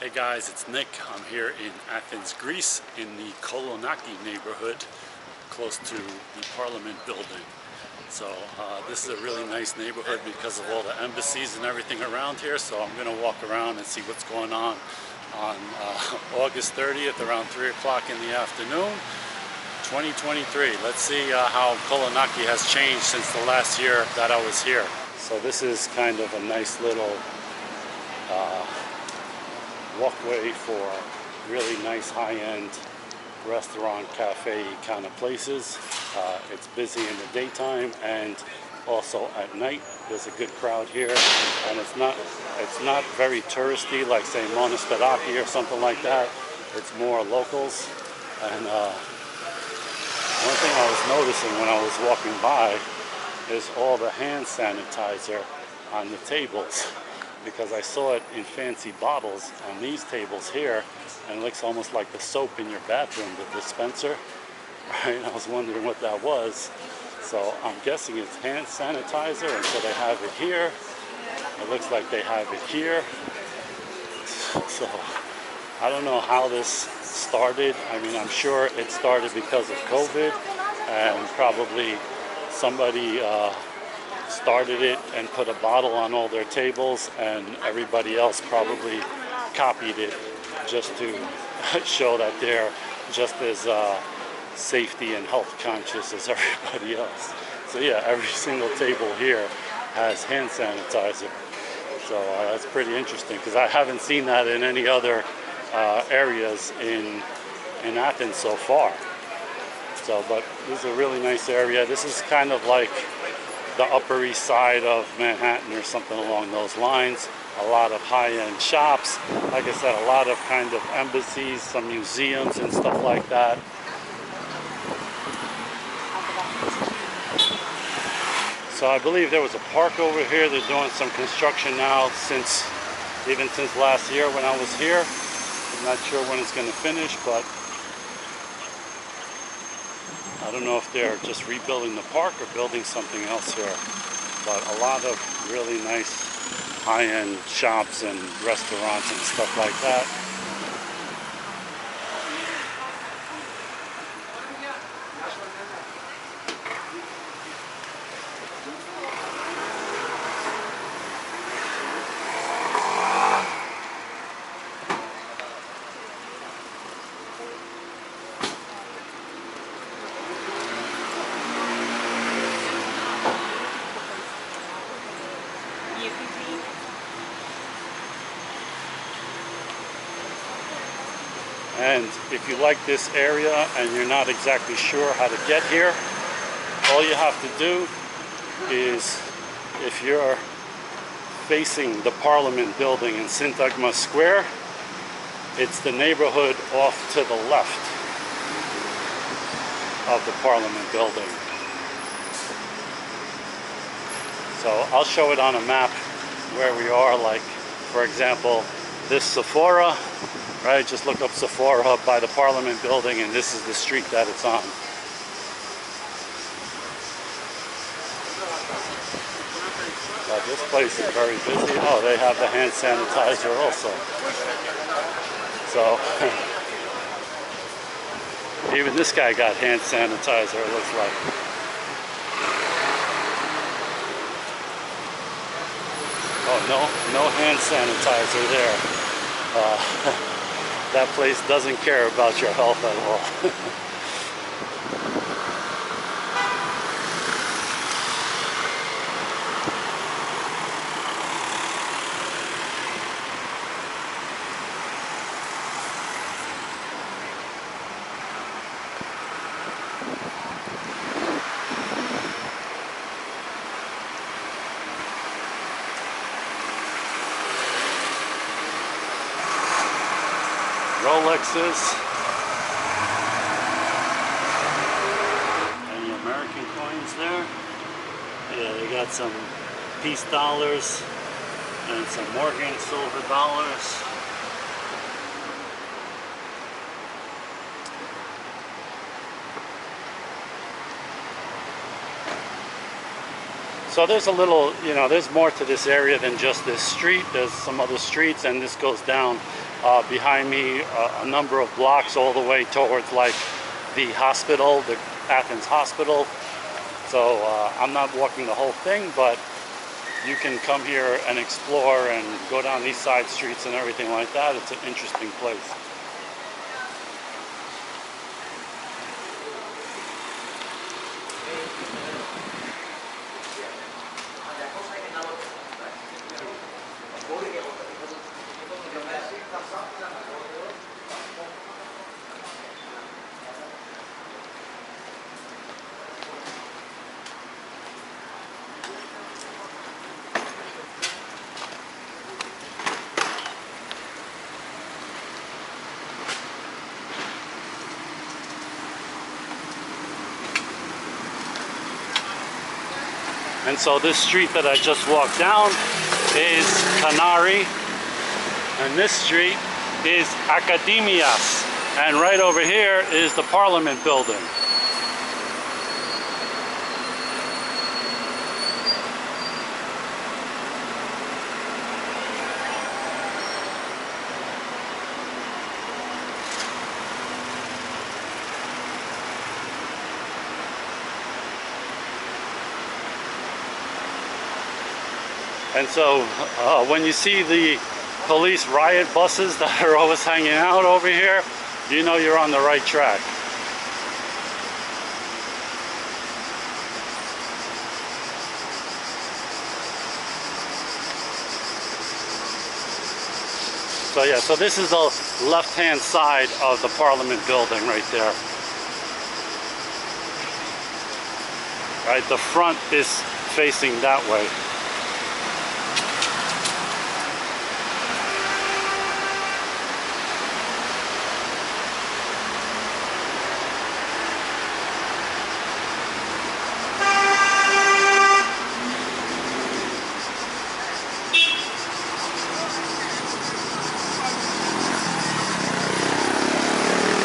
Hey guys, it's Nick. I'm here in Athens, Greece, in the Kolonaki neighborhood, close to the Parliament building. So this is a really nice neighborhood because of all the embassies and everything around here. So I'm going to walk around and see what's going on August 30th around 3 o'clock in the afternoon, 2023. Let's see how Kolonaki has changed since the last year that I was here. So this is kind of a nice little walkway for really nice high-end restaurant, cafe kind of places. It's busy in the daytime and also at night. There's a good crowd here, and it's not very touristy like say Monastiraki or something like that. It's more locals. And one thing I was noticing when I was walking by is all the hand sanitizer on the tables, because I saw it in fancy bottles on these tables here, and it looks almost like the soap in your bathroom, the dispenser, right? I was wondering what that was. So I'm guessing it's hand sanitizer, and so they have it here. It looks like they have it here. So I don't know how this started. I mean, I'm sure it started because of COVID, and probably somebody started it and put a bottle on all their tables, and everybody else probably copied it just to show that they're just as safety and health conscious as everybody else. So yeah, every single table here has hand sanitizer. So that's pretty interesting, because I haven't seen that in any other areas in Athens so far. So, but this is a really nice area. This is kind of like the Upper East Side of Manhattan or something along those lines. A lot of high-end shops. Like I said, a lot of kind of embassies, some museums and stuff like that. So I believe there was a park over here. They're doing some construction now even since last year when I was here. I'm not sure when it's going to finish, but I don't know if they're just rebuilding the park or building something else here. But a lot of really nice high-end shops and restaurants and stuff like that. And if you like this area and you're not exactly sure how to get here, all you have to do is, if you're facing the Parliament building in Athens Square, it's the neighborhood off to the left of the Parliament building. So I'll show it on a map where we are. Like, for example, this Sephora, right? Just look up Sephora by the Parliament building, and this is the street that it's on. But this place is very busy. Oh, they have the hand sanitizer also. So even this guy got hand sanitizer, it looks like. Oh, no hand sanitizer there. That place doesn't care about your health at all. Rolexes, any American coins there? Yeah, they got some peace dollars and some Morgan silver dollars. So there's a little, you know, there's more to this area than just this street. There's some other streets, and this goes down behind me a number of blocks all the way towards like the hospital, the Athens hospital. So I'm not walking the whole thing, but you can come here and explore and go down these side streets and everything like that. It's an interesting place. And so this street that I just walked down is Canary, and this street is Akademias, and right over here is the Parliament building. And so when you see the police riot buses that are always hanging out over here, you know you're on the right track. So yeah, so this is the left-hand side of the Parliament building right there. Right, the front is facing that way.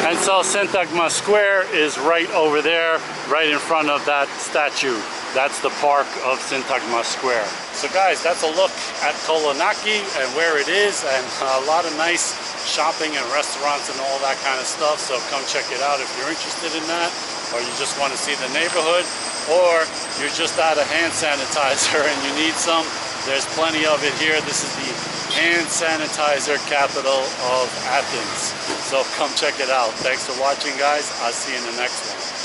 And so Syntagma Square is right over there, right in front of that statue. That's the park of Syntagma Square. So guys, that's a look at Kolonaki and where it is, and a lot of nice shopping and restaurants and all that kind of stuff. So come check it out if you're interested in that, or you just want to see the neighborhood, or you're just out of hand sanitizer and you need some. There's plenty of it here. This is the hand sanitizer capital of Athens. So come check it out. Thanks for watching, guys. I'll see you in the next one.